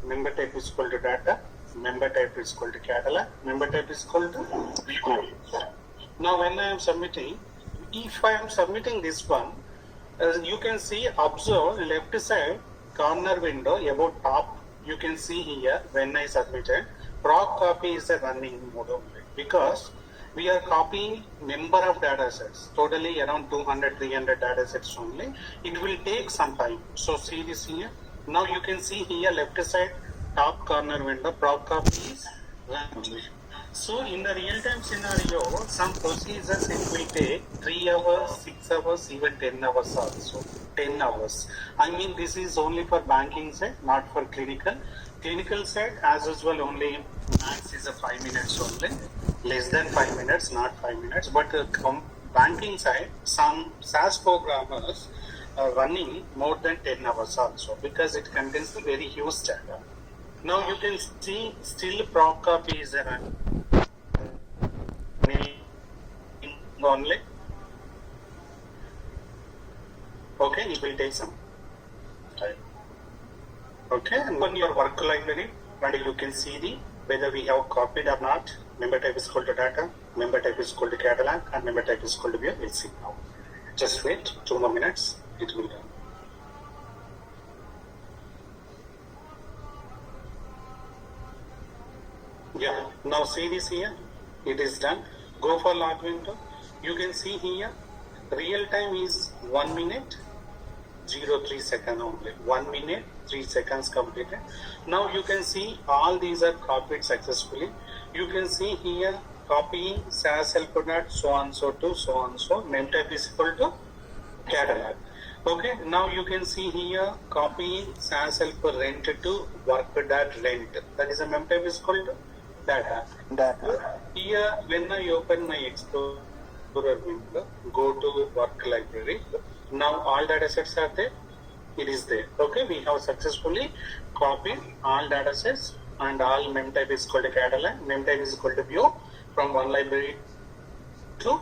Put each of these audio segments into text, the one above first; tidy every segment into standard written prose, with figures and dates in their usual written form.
Member type is equal to data, member type is equal to catalog, member type is equal to view. Now when I am submitting, if I am submitting this one, you can see, observe left side corner window about top, you can see here when I submitted, proc copy is a running mode only, because we are copying number of data sets, totally around 200-300 data sets only. It will take some time. So see this here. Now you can see here left side top corner window, proc copy is running. So in the real-time scenario, some procedures it will take 3 hours, 6 hours, even 10 hours also. 10 hours. I mean, this is only for banking side, not for clinical. Clinical side, as usual, only max is a 5 minutes only. Less than 5 minutes, not 5 minutes. But banking side, some SAS programmers are running more than 10 hours also, because it contains a very huge data. Now you can see still proc copy is running only. Okay, it will take some time. Okay, and when your work library, and you can see the whether we have copied or not. Member type is equal to data, member type is equal to catalog, and member type is equal to view. We'll see now. Just wait 2 more minutes, it will be done. Yeah, now see this here, it is done. Go for log window. You can see here, real time is 1 minute, 03 second only. 1 minute, 3 seconds completed. Now you can see all these are copied successfully. You can see here copying SAS helper.net, so on so to so on so. Mem type is equal to catalog. Okay, now you can see here copying SAS helper rent to work.rent. That is a mem type is equal to data. Here when I open my Explorer window, go to work library. Now all data sets are there. It is there. Okay, we have successfully copied all data sets, and all mem type is equal to catalog, mem type is equal to view from one library to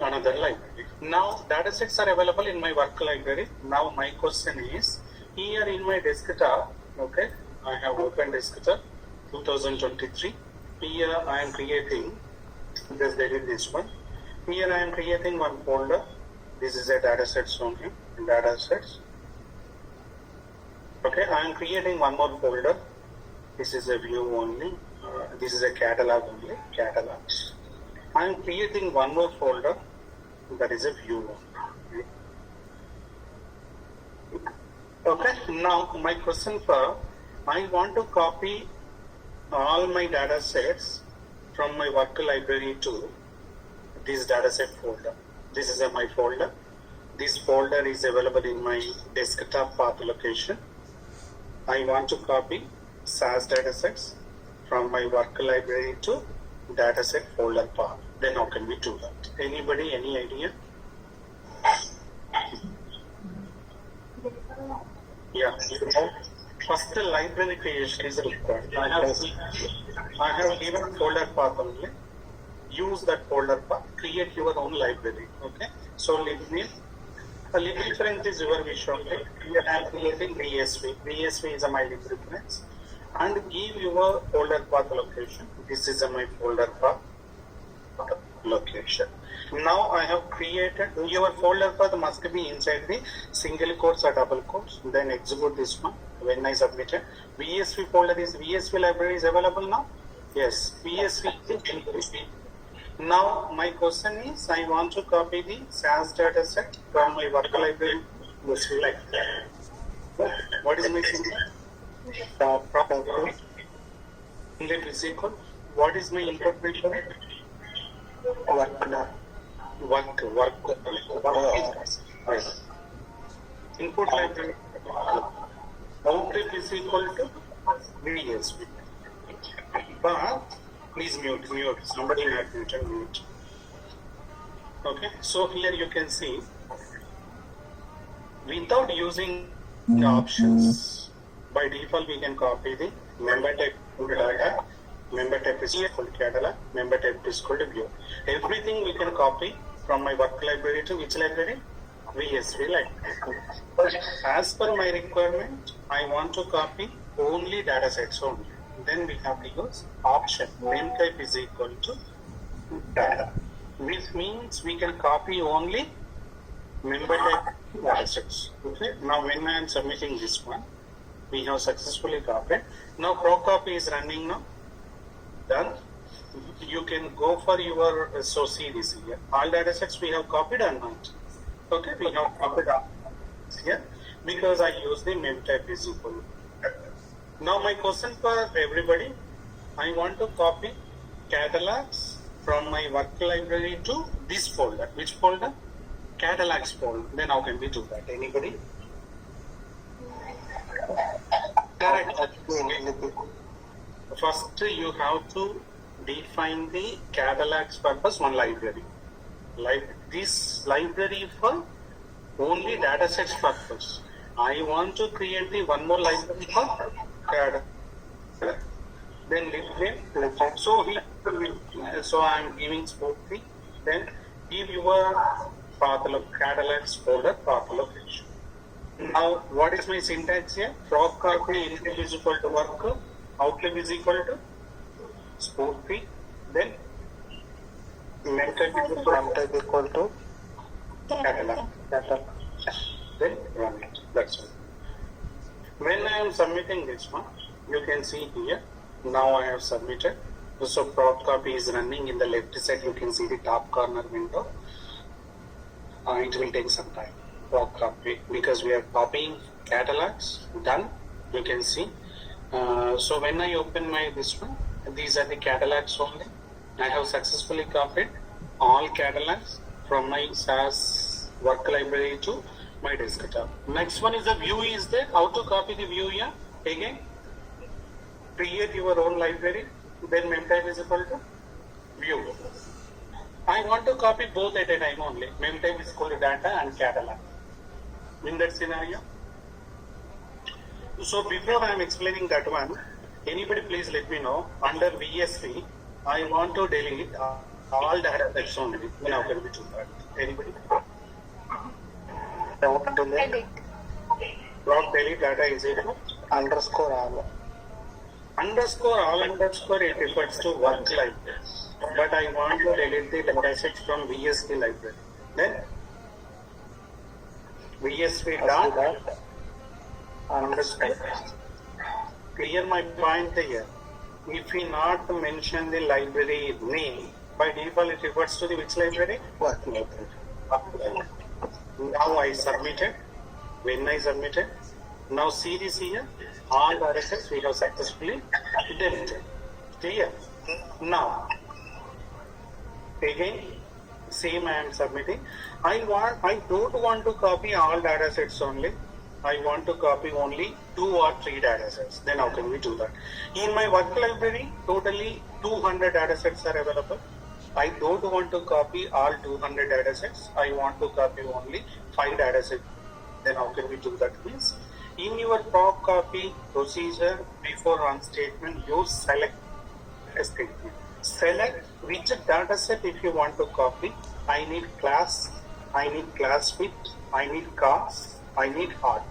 another library. Now data sets are available in my work library. Now my question is, here in my desktop, okay, I have opened desktop 2023. Here I am creating, just delete this one. Here I am creating one folder. This is a data sets only, data sets. Okay, I am creating one more folder. This is a view only. This is a catalog only, catalogs. I am creating one more folder. That is a view only. Okay, now my question for, I want to copy all my data sets from my work library to this data set folder. This is my folder. This folder is available in my desktop path location. I want to copy SAS datasets from my work library to dataset folder path. Then how can we do that? Anybody, any idea? Yeah, first the library creation is required. I have given folder path only. Use that folder path, create your own library. Okay, so let me, a little difference is your wish only. Here I am creating VSV. VSV is my reference, and give your folder path location. This is my folder path location. Now I have created, your folder path must be inside the single quotes or double quotes. Then execute this one. When I submit it, VSV folder is VSV library is available now. Yes, VSV is. Now my question is, I want to copy the SAS dataset from my work library. What is my symbol? Inlet is equal. What is my input filter? Work. Yes. Input library. Output is equal to VSV. But please mute. Somebody had muted mute. Okay, so here you can see, without using the options, by default we can copy the member type to data, member type is equal to catalog, member type is equal to view. Everything we can copy from my work library to which library? VSV library. But as per my requirement, I want to copy only data sets only. Then we have to use option name type is equal to data, which means we can copy only member type data sets. Okay. Now when I am submitting this one, we have successfully copied. Now proc copy is running now. Done. You can go for your so see this here. All data sets we have copied or not? Okay, we have copied here because I use the mem type is equal. Now my question for everybody, I want to copy catalogs from my work library to this folder. Which folder? Catalogs folder. Then how can we do that? Anybody? Correct. First you have to define the catalogs purpose one library. Like this library for only data sets purpose. I want to create the one more library for catalog. Then so I am giving Spooky. Then give your path catalogs folder path location. Now what is my syntax here? Proc copy input is equal to work, output is equal to Spooky. Then mem type is equal to catalog. Then run it. That's all. When I am submitting this one, you can see here. Now I have submitted. So proc copy is running in the left side. You can see the top corner window. It will take some time. Proc copy because we are copying catalogs. Done. You can see. So when I open my this one, these are the catalogs only. I have successfully copied all catalogs from my SAS work library to my desktop. Next one is the view is there. How to copy the view here? Again, create your own library. Then mem type is equal to view. I want to copy both at a time only. Mem type is equal to data and catalog. In that scenario. So before I am explaining that one, anybody please let me know. Under VSV, I want to delete all data sets only. Now can we do that? Anybody? Edit. Proc delete data is equal underscore all. Underscore all underscore it refers to work library. But I want to delete the data sets from VSV library. Then VSV dot underscore. Clear my point here. If we not mention the library name, by default it refers to the which library? Work library. Now I submitted. When I submitted, now see this here. All data sets we have successfully deleted. Clear? Now, again, same I am submitting. I don't want to copy all data sets only. I want to copy only 2 or 3 data sets. Then how can we do that? In my work library, totally 200 data sets are available. I don't want to copy all 200 data sets. I want to copy only 5 data sets. Then how can we do that, please? In your proc copy procedure, before run statement, you select a statement. Select which data set if you want to copy. I need class, I need class width, I need cars, I need heart.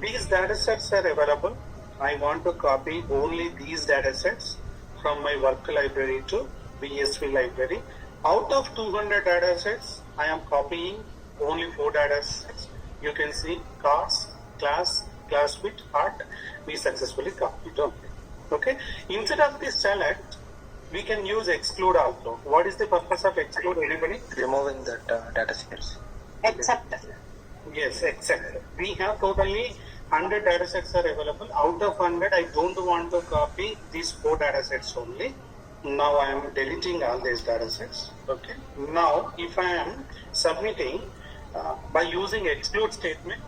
These data sets are available. I want to copy only these data sets from my work library to VSV library. Out of 200 data sets, I am copying only 4 data sets. You can see cars, class width, heart. We successfully copied. Okay. Instead of this select, we can use exclude also. What is the purpose of exclude? Anybody? Removing that data sets. Except. Yes, except. We have totally 100 data sets are available. Out of 100, I don't want to copy these 4 data sets only. Now I am deleting all these data sets. Okay. Now, if I am submitting by using exclude statement,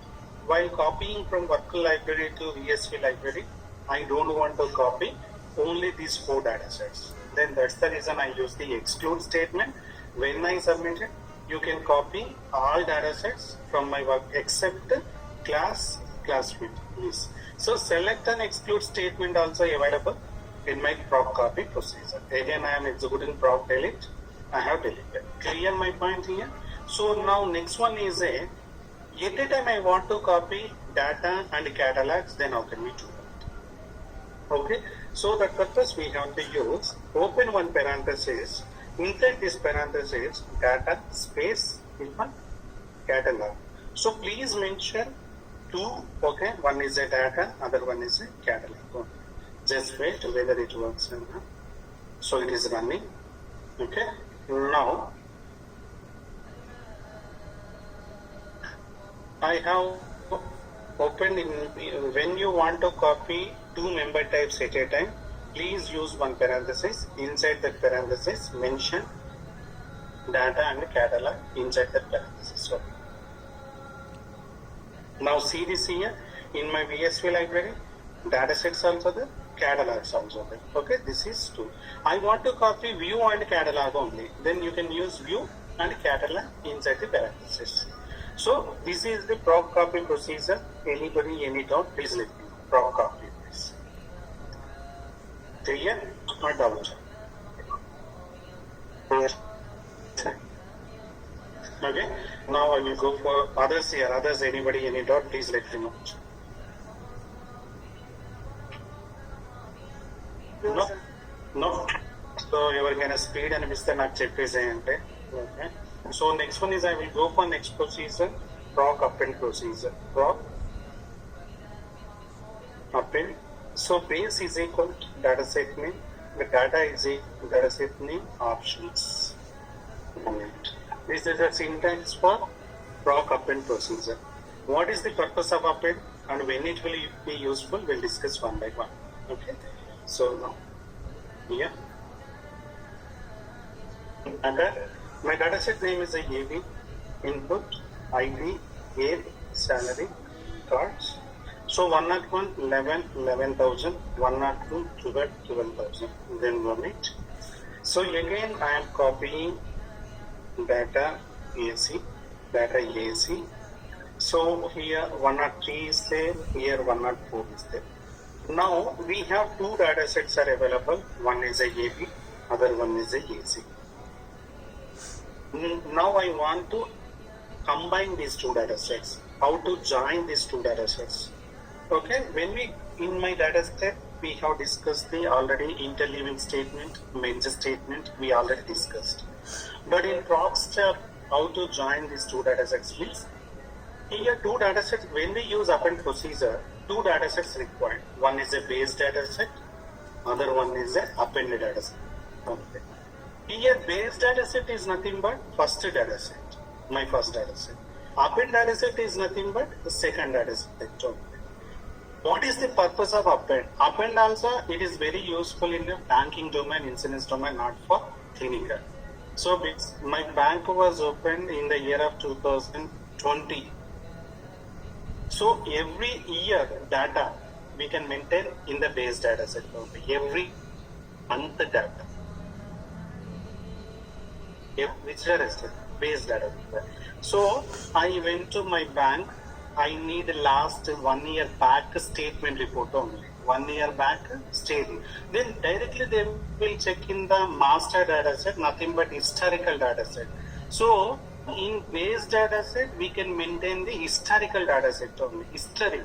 while copying from work library to VSV library, I don't want to copy only these 4 data sets. Then that's the reason I use the exclude statement. When I submit it, you can copy all data sets from my work except class width, please. So select and exclude statement also available in my proc copy procedure. Again, I am executing proc delete. I have deleted. Clear my point here? So now next one is At a time I want to copy data and catalogs, then how can we do that? Okay, so that purpose we have to use open one parenthesis, inside this parenthesis data space equal catalog. So please mention two, okay, one is a data, other one is a catalog. Just wait whether it works or not. So it is running. Okay, now I have opened in, when you want to copy two member types at a time, please use one parenthesis. Inside that parenthesis mention data and catalog inside that parenthesis. Okay. Now see this here in my VSV library, data sets also there, catalogs also there. Okay, this is two. I want to copy view and catalog only. Then you can use view and catalog inside the parenthesis. So this is the proc copy procedure. Anybody, any doubt, please let me know. Proc copy this. Clear or doubt? Clear. Okay. Now I will go for others here. Others, anybody, any doubt, please let me know. No? No? So ఎవరికైనా speed అనిపిస్తే నాకు చెప్పేసేయండి. Okay. So next one is I will go for next procedure, proc append procedure. Proc append. So base is equal to data set name. The data is equal to data set name options. This is the syntax for proc append procedure. What is the purpose of append and when it will be useful? We'll discuss one by one. Okay. So now here. And my data set name is a AV, input, ID, age, salary, cards. So 101, 11, 11,000, 102, 12, 12,000. Then run it. So again I am copying data AC, data AC. So here 103 is there, here 104 is there. Now we have two data sets are available. One is a AB, other one is a AC. Now I want to combine these two data sets. How to join these two data sets? Okay, when we in my data set we have discussed the already interleaving statement, merge statement we already discussed. But in proc step, how to join these two data sets means here two data sets. When we use append procedure, two data sets required. One is a base data set, other one is a appended data set. Okay. Here base data set is nothing but first data set, my first data set. Append data set is nothing but the second data set. Okay. What is the purpose of append? Append also it is very useful in the banking domain, insurance domain, not for clinical. So my bank was opened in the year of 2020. So every year data we can maintain in the base data set. Okay. Every month data. Which data set? Base data set. So I went to my bank. I need last 1 year back statement report only. 1 year back statement. Then directly they will check in the master data set, nothing but historical data set. So in base data set we can maintain the historical data set only. History.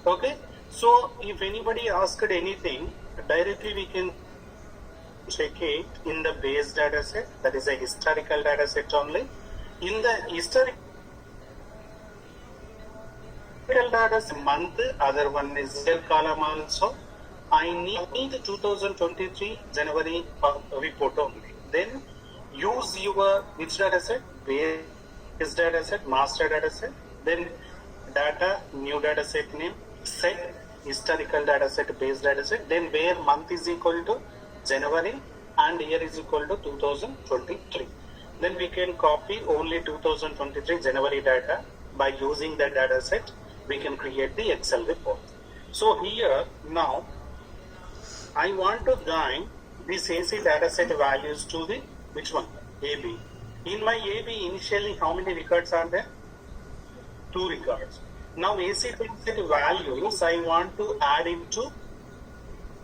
Okay. So if anybody asked anything, directly we can check it in the base data set, that is a historical data set only. In the historical data set month, other one is year column also. I need 2023 January report only. Then use your which data set? Base data set, master data set, then data, new data set name, set, historical data set, base data set, then where month is equal to January and year is equal to 2023. Then we can copy only 2023 January data. By using that data set, we can create the Excel report. So here now, I want to join this AC data set values to the which one? AB. In my AB, initially how many records are there? 2 records. Now AC data set values I want to add into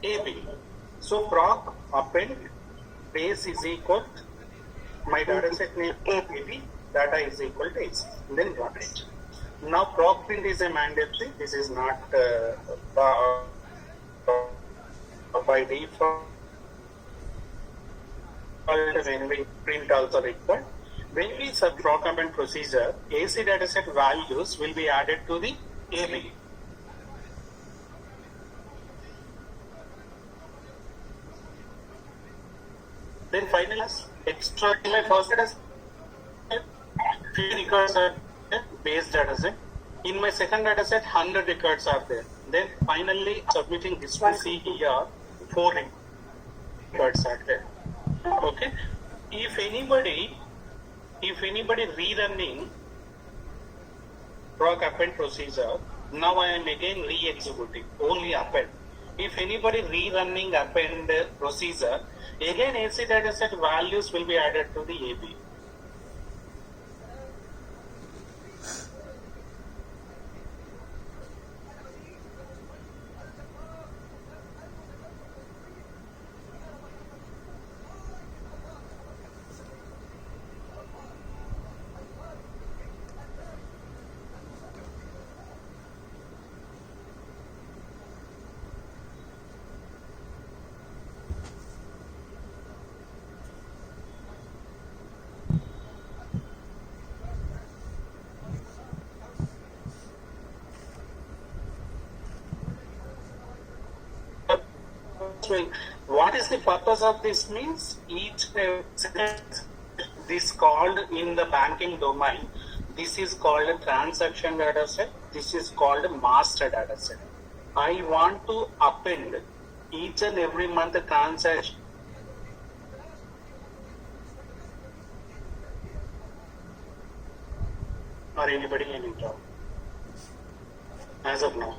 AB. So proc append base is equal to my data set name AB, data is equal to AC. Then run it. Now proc print is a mandatory. This is not by default. When we print also required. When we sub proc append procedure, AC dataset values will be added to the AB. Then finally, extra in my first data set, 50 records are there, base data set. In my second data set, 100 records are there. Then finally, submitting this to see here, 4 records are there. Okay. If anybody rerunning proc append procedure, now I am again re-executing only append. If anybody rerunning append procedure, again AC dataset values will be added to the AB. What is the purpose of this means? Each this called in the banking domain, this is called a transaction data set. This is called a master data set. I want to append each and every month a transaction. Or anybody any doubt? As of now.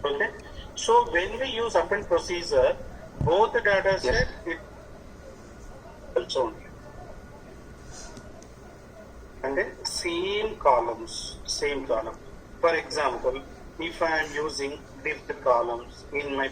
Okay. So when we use append procedure, both the data set it also only. And then same columns, same column. For example, if I am using div columns in my